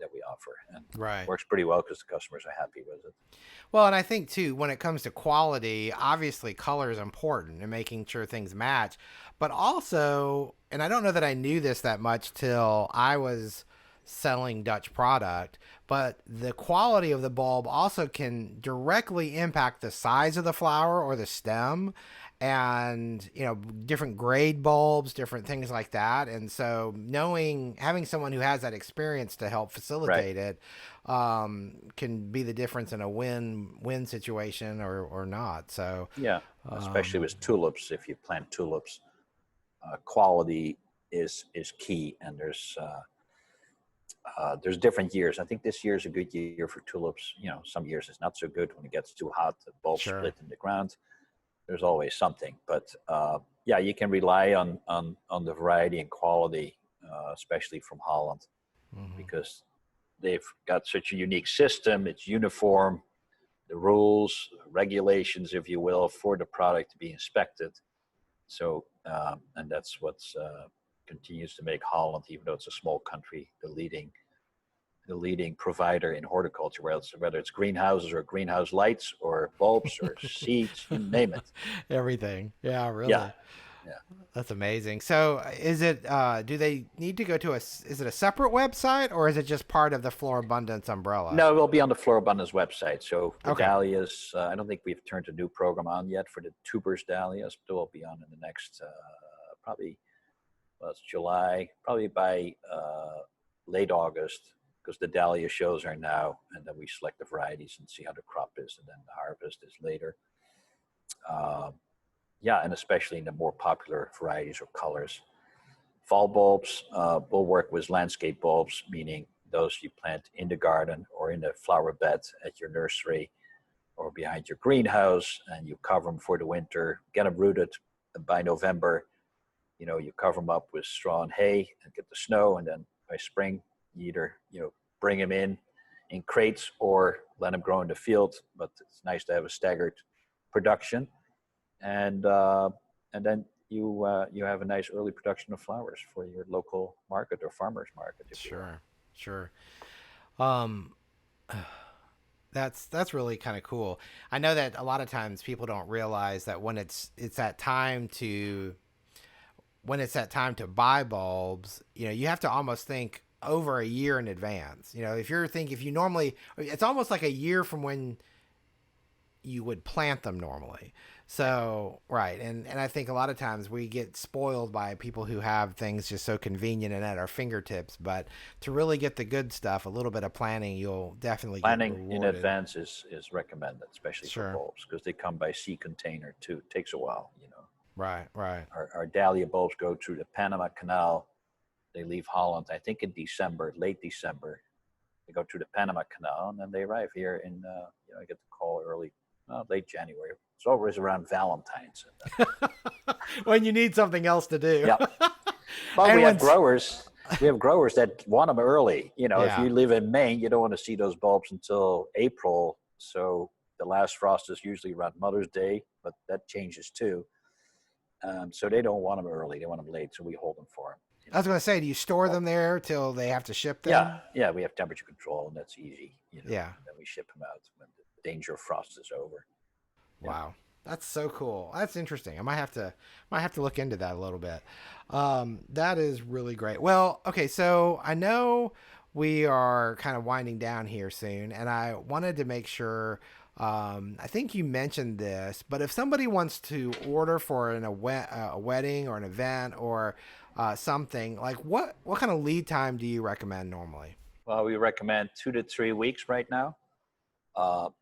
B: that we offer, and
A: Right.
B: works pretty well because the customers are happy with it.
A: Well, and I think too, when it comes to quality, obviously color is important and making sure things match. But also, and I don't know that I knew this that much till I was selling Dutch product, but the quality of the bulb also can directly impact the size of the flower or the stem, and different grade bulbs, different things like that. And so having someone who has that experience to help
B: Right.
A: facilitate it can be the difference in a win-win situation or not. So,
B: Yeah. Especially
A: um,
B: with tulips. If you plant tulips, quality is key, and there's different years. I think this year is a good year for tulips. Some years it's not so good when it gets too hot. The bulbs
A: sure.
B: split in the ground. There's always something, but yeah, you can rely on the variety and quality, especially from Holland,
A: Hmm.
B: because they've got such a unique system. It's uniform, the rules, regulations, if you will, for the product to be inspected. So, and that's what's continues to make Holland, even though it's a small country, the leading provider in horticulture, whether it's greenhouses or greenhouse lights or bulbs or seeds, you name it.
A: Everything. Yeah,
B: Yeah,
A: really.
B: yeah.
A: That's amazing. So, is it? Do they need to go to Is it a separate website, or is it just part of the Florabundance umbrella?
B: No, we'll be on the Florabundance website. So the
A: Okay.
B: dahlias, I don't think we've turned a new program on yet for the tubers dahlias, but we'll be on in the next probably, well, it's July, probably by late August, because the dahlia shows are now, and then we select the varieties and see how the crop is, and then the harvest is later. Um, yeah, and especially in the more popular varieties or colors. Fall bulbs, we'll work with landscape bulbs, meaning those you plant in the garden or in the flower bed at your nursery or behind your greenhouse, and you cover them for the winter, get them rooted by November. You cover them up with straw and hay and get the snow, and then by spring, you either, bring them in crates or let them grow in the field. But it's nice to have a staggered production, and then you have a nice early production of flowers for your local market or farmers market, if you will.
A: Sure. Sure. Um, that's really kind of cool. I know that a lot of times people don't realize that when it's that time to buy bulbs, you have to almost think over a year in advance. If you normally, it's almost like a year from when you would plant them normally.
B: Yeah.
A: So, right. And I think a lot of times we get spoiled by people who have things just so convenient and at our fingertips. But to really get the good stuff, a little bit of planning, you'll definitely get
B: Planning in
A: rewarded.
B: advance is recommended, especially for
A: Sure.
B: bulbs, because they come by sea container too. It takes a while.
A: Right. Right.
B: Our dahlia bulbs go through the Panama Canal. They leave Holland, I think, in December, late December. They go through the Panama Canal, and then they arrive here I get the call early, late January. It's always around Valentine's.
A: When you need something else to do.
B: Yeah, But we have
A: Anyone's,
B: growers. We have growers that want them early. You know, if
A: yeah.
B: you live in Maine, you don't want to see those bulbs until April. So the last frost is usually around Mother's Day, but that changes too. So they don't want them early; they want them late. So we hold them for them. You
A: I was
B: know.
A: going to say, do you store
B: Well,
A: them there till they have to ship
B: yeah,
A: them?
B: yeah, we have temperature control, and that's easy. You know,
A: Yeah.
B: and then we ship them out when the danger of frost is over. Yeah.
A: Wow. That's so cool. That's interesting. I might have to look into that a little bit. That is really great. Well, okay, so I know we are kind of winding down here soon, and I wanted to make sure. I think you mentioned this, but if somebody wants to order for a wedding or an event or something, like what kind of lead time do you recommend normally?
B: Well, we recommend 2 to 3 weeks right now.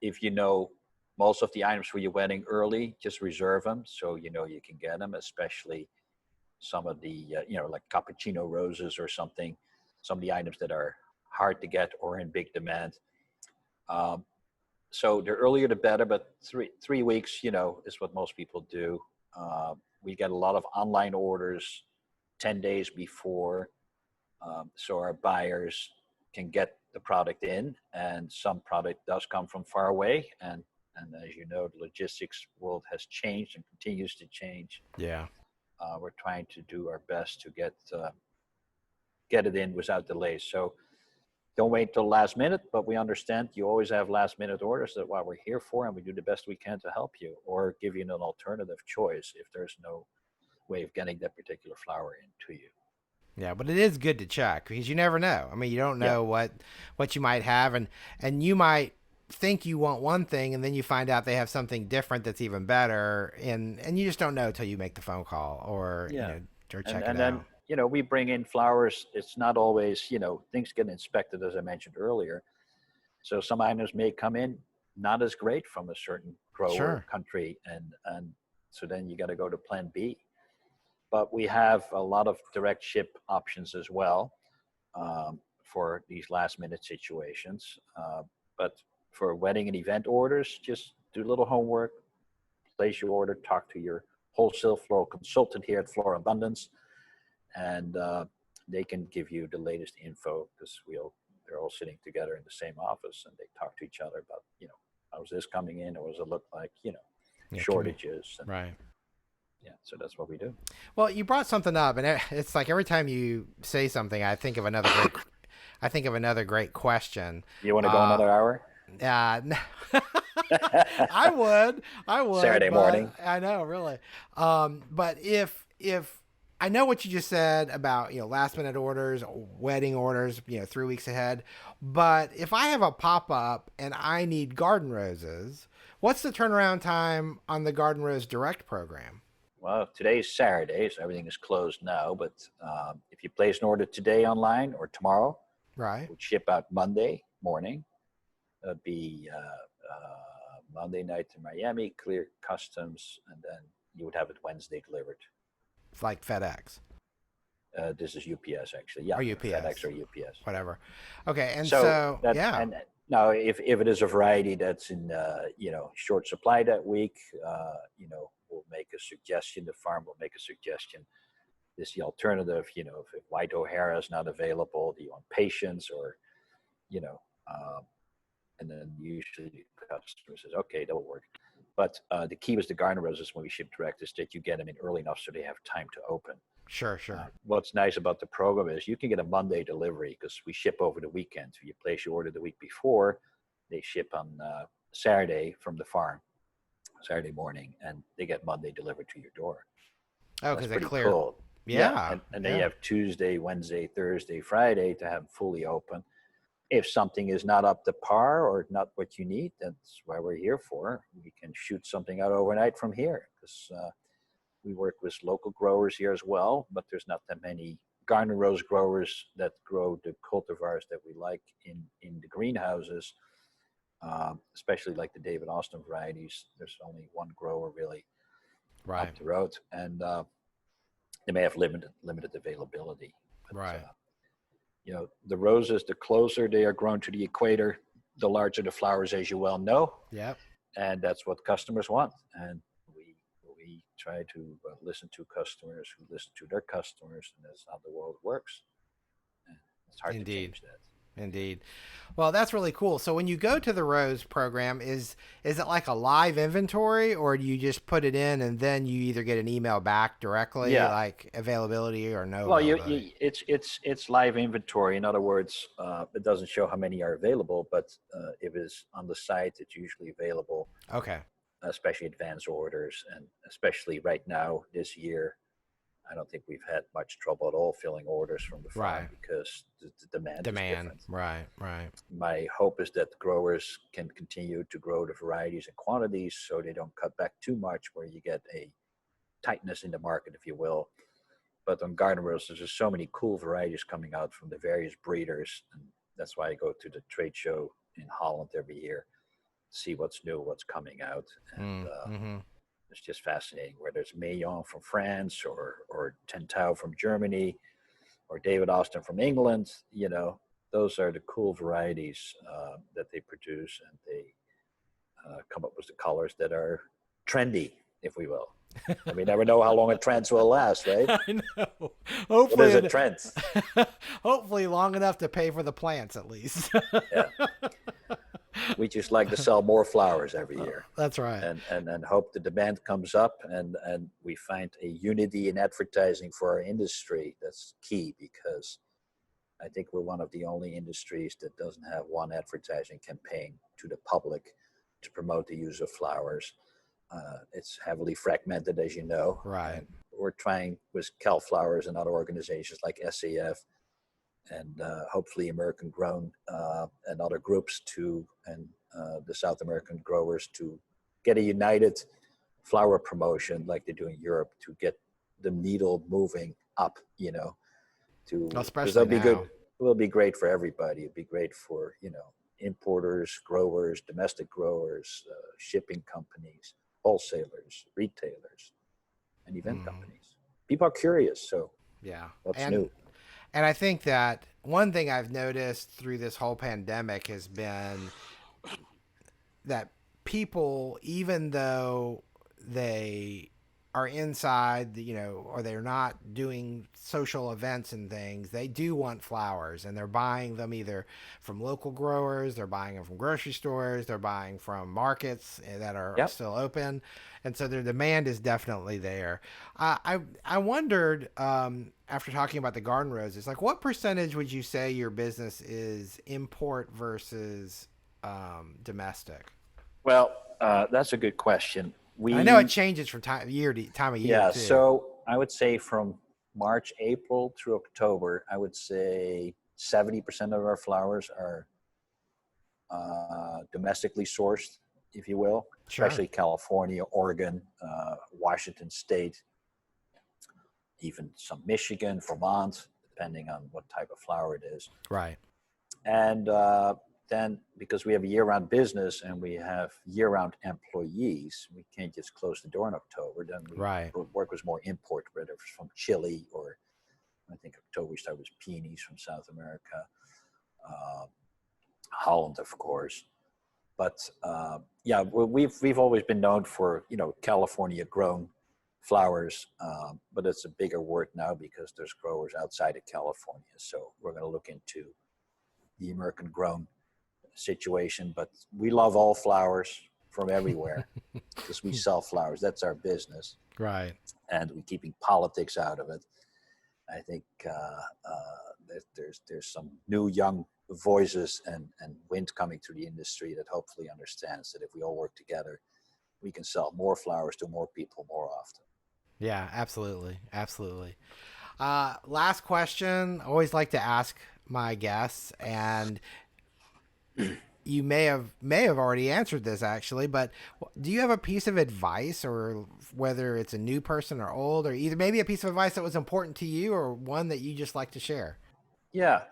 B: If you know most of the items for your wedding early, just reserve them so you know you can get them, especially some of the, like cappuccino roses or something, some of the items that are hard to get or in big demand. Um, so the earlier the better, but three weeks, is what most people do. We get a lot of online orders 10 days before, so our buyers can get the product in, and some product does come from far away, and as you know, the logistics world has changed and continues to change.
A: Yeah.
B: We're trying to do our best to get it in without delay. So don't wait till last minute, but we understand you always have last minute orders. That's what we're here for, and we do the best we can to help you or give you an alternative choice if there's no way of getting that particular flower into you.
A: Yeah, but it is good to check because you never know. I mean, you don't
B: Yeah,
A: know what you might have, and you might think you want one thing, and then you find out they have something different that's even better, and you just don't know till you make the phone call or
B: yeah,
A: or
B: and
A: check it
B: and then
A: out.
B: we bring in flowers. It's not always things get inspected as I mentioned earlier. So some items may come in not as great from a certain grower or
A: Sure.
B: country, and so then you got to go to Plan B. But we have a lot of direct ship options as well, for these last minute situations. But for wedding and event orders, just do a little homework, place your order, talk to your wholesale floral consultant here at Florabundance, and they can give you the latest info because they're all sitting together in the same office and they talk to each other about how's this coming in, or what does it look like,
A: Yeah,
B: shortages, and
A: right.
B: yeah, so that's what we do.
A: Well, you brought something up, and it's like every time you say something, I think of another great question.
B: You want to go
A: Uh,
B: another hour?
A: uh, I would,
B: Saturday
A: but
B: morning.
A: I know, really. But if I know what you just said about last minute orders, wedding orders, 3 weeks ahead. But if I have a pop up and I need garden roses, what's the turnaround time on the Garden Rose Direct program?
B: Well, today's Saturday, so everything is closed now. But if you place an order today online or tomorrow,
A: Right.
B: we'd ship out Monday morning. That'd be Monday night to Miami, clear customs, and then you would have it Wednesday delivered.
A: It's like FedEx
B: This is UPS actually. Yeah,
A: or
B: FedEx
A: UPS,
B: or UPS.
A: whatever. Okay, and
B: So
A: so
B: that
A: yeah,
B: and now if it is a variety that's in short supply that week, we'll make a suggestion. The farm will make a suggestion. This is the alternative. If white O'Hara is not available, do you want patience or you know, um, and then usually the customer says, okay, that'll work. But the key was the garden roses when we ship direct is that you get them in early enough so they have time to open.
A: sure, sure.
B: What's nice about the program is you can get a Monday delivery because we ship over the weekend. So you place your order the week before, they ship on Saturday from the farm, Saturday morning, and they get Monday delivered to your door.
A: Oh,
B: That's
A: because they
B: pretty
A: clear.
B: cool. Yeah,
A: Yeah,
B: and then you
A: yeah.
B: have Tuesday, Wednesday, Thursday, Friday to have them fully open. If something is not up to par or not what you need, that's why we're here for. We can shoot something out overnight from here because we work with local growers here as well, but there's not that many garden rose growers that grow the cultivars that we like in the greenhouses, especially like the David Austin varieties. There's only one grower really up
A: Right,
B: the road, and they may have limited availability. But
A: right.
B: the roses, the closer they are grown to the equator, the larger the flowers, as you well know,
A: Yep.
B: and that's what customers want. And we try to listen to customers who listen to their customers, and that's how the world works. And it's hard to
A: Indeed.
B: change that.
A: Indeed. Well, that's really cool. So when you go to the Rose program, is it like a live inventory, or do you just put it in and then you either get an email back directly,
B: Yeah.
A: like availability or no
B: Well,
A: availability?
B: it's live inventory. In other words, it doesn't show how many are available, but if it's on the site, it's usually available,
A: Okay.
B: especially advance orders, and especially right now this year. I don't think we've had much trouble at all filling orders from the farm
A: Right.
B: because the demand is
A: Demand.
B: different.
A: Right. Right.
B: My hope is that growers can continue to grow the varieties and quantities so they don't cut back too much, where you get a tightness in the market, if you will. But on garden rows, there's just so many cool varieties coming out from the various breeders, and that's why I go to the trade show in Holland every year, see what's new, what's coming out, and
A: Mm-hmm.
B: it's just fascinating. Where there's Mayon from France, or Tentau from Germany, or David Austin from England. Those are the cool varieties that they produce, and they come up with the colors that are trendy, if we will. And we never know how long a trend will last, right?
A: I know.
B: But there's
A: Hopefully,
B: a trend.
A: hopefully long enough to pay for the plants at least.
B: Yeah. We just like to sell more flowers every year,
A: That's right.
B: and hope the demand comes up, and we find a unity in advertising for our industry. That's key, because I think we're one of the only industries that doesn't have one advertising campaign to the public to promote the use of flowers. It's heavily fragmented, as you know.
A: Right.
B: And we're trying with Cal Flowers and other organizations like SAF, and hopefully American Grown, and other groups and the South American growers, to get a united flower promotion like they do in Europe, to get the needle moving up, because
A: Especially
B: that'll be good.
A: now.
B: It will be great for everybody. It'd be great for, importers, growers, domestic growers, shipping companies, wholesalers, retailers, and event companies. People are curious. So
A: Yeah.
B: what's
A: And
B: new?
A: I think that one thing I've noticed through this whole pandemic has been that people, even though they are inside, or they're not doing social events and things, they do want flowers, and they're buying them either from local growers, they're buying them from grocery stores, they're buying from markets that are
B: Yep.
A: still open, and so their demand is definitely there. I wondered, after talking about the garden roses, like what percentage would you say your business is import versus domestic?
B: Well, that's a good question.
A: I know it changes from time of year
B: Yeah,
A: too.
B: so I would say from March, April through October, I would say 70% of our flowers are domestically sourced, if you will,
A: Sure.
B: especially California, Oregon, Washington State, even some Michigan, Vermont, depending on what type of flower it is.
A: Right.
B: And then, because we have a year-round business and we have year-round employees, we can't just close the door in October. Then we
A: Right.
B: work with more import, whether it's from Chile, or I think October we start with peonies from South America, Holland, of course. But yeah, we've always been known for California grown flowers, but it's a bigger word now because there's growers outside of California. So we're going to look into the American grown situation. But we love all flowers from everywhere because we sell flowers. That's our business,
A: Right.
B: and we're keeping politics out of it. I think there's some new young voices and wind coming to the industry that hopefully understands that if we all work together, we can sell more flowers to more people more often.
A: Yeah, absolutely. Absolutely. Last question. I always like to ask my guests, and you may have already answered this actually, but do you have a piece of advice, or whether it's a new person or old, or either maybe a piece of advice that was important to you, or one that you just like to share?
B: Yeah,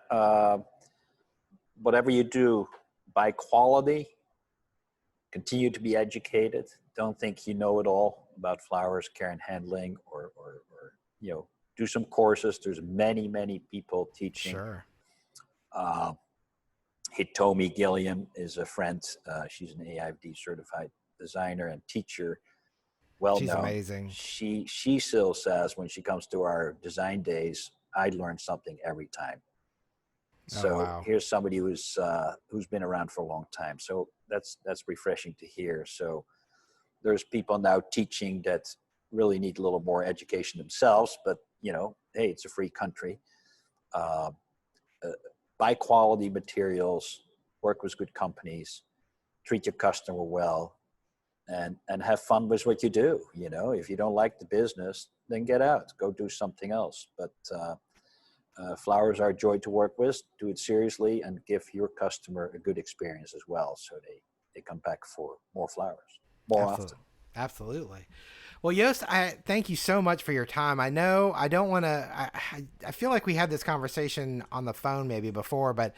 B: whatever you do, buy quality, continue to be educated. Don't think you know it all about flowers, care and handling, or do some courses. There's many people teaching.
A: Sure.
B: Uh, Hitomi Gilliam is a friend. She's an AIFD certified designer and teacher well
A: She's
B: known.
A: amazing.
B: She still says when she comes to our design days, I learn something every time.
A: Oh,
B: So
A: wow.
B: here's somebody who's been around for a long time. So that's refreshing to hear. So there's people now teaching that really need a little more education themselves, but hey, it's a free country. Uh, Buy quality materials, work with good companies, treat your customer well, and have fun with what you do. If you don't like the business, then get out, go do something else. But flowers are a joy to work with. Do it seriously and give your customer a good experience as well, so they come back for more flowers more
A: Absolutely.
B: often.
A: Absolutely. Well, Yost, I thank you so much for your time. I know I don't want to. I feel like we had this conversation on the phone maybe before, but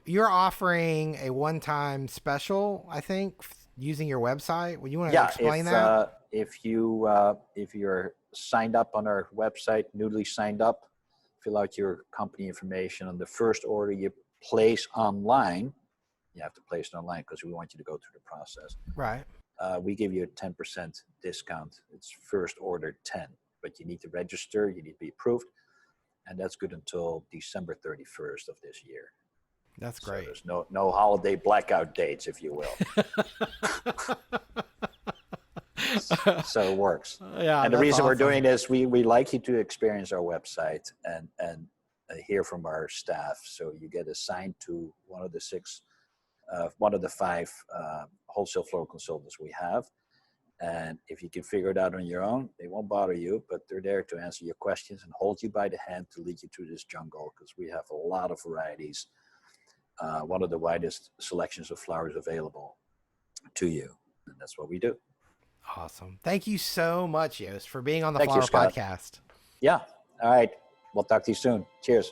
A: you're offering a one-time special, I think, using your website. Would you want to
B: Yeah,
A: explain that?
B: if you're signed up on our website, newly signed up, fill out your company information on the first order you place online. You have to place it online because we want you to go through the process.
A: Right.
B: We give you a 10% discount. It's first order 10, but you need to register, you need to be approved, and that's good until December 31st of this year.
A: That's
B: So
A: great.
B: there's no holiday blackout dates, if you will. So it works.
A: Yeah,
B: And the
A: that's
B: reason we're
A: awesome.
B: doing this, we like you to experience our website and hear from our staff. So you get assigned to one of the five wholesale floral consultants we have. And if you can figure it out on your own, they won't bother you, but they're there to answer your questions and hold you by the hand to lead you through this jungle, because we have a lot of varieties, one of the widest selections of flowers available to you. And that's what we do.
A: Awesome. Thank you so much, Yost, for being on the
B: Thank you,
A: Flower
B: Scott.
A: Podcast.
B: Yeah. All right. We'll talk to you soon. Cheers.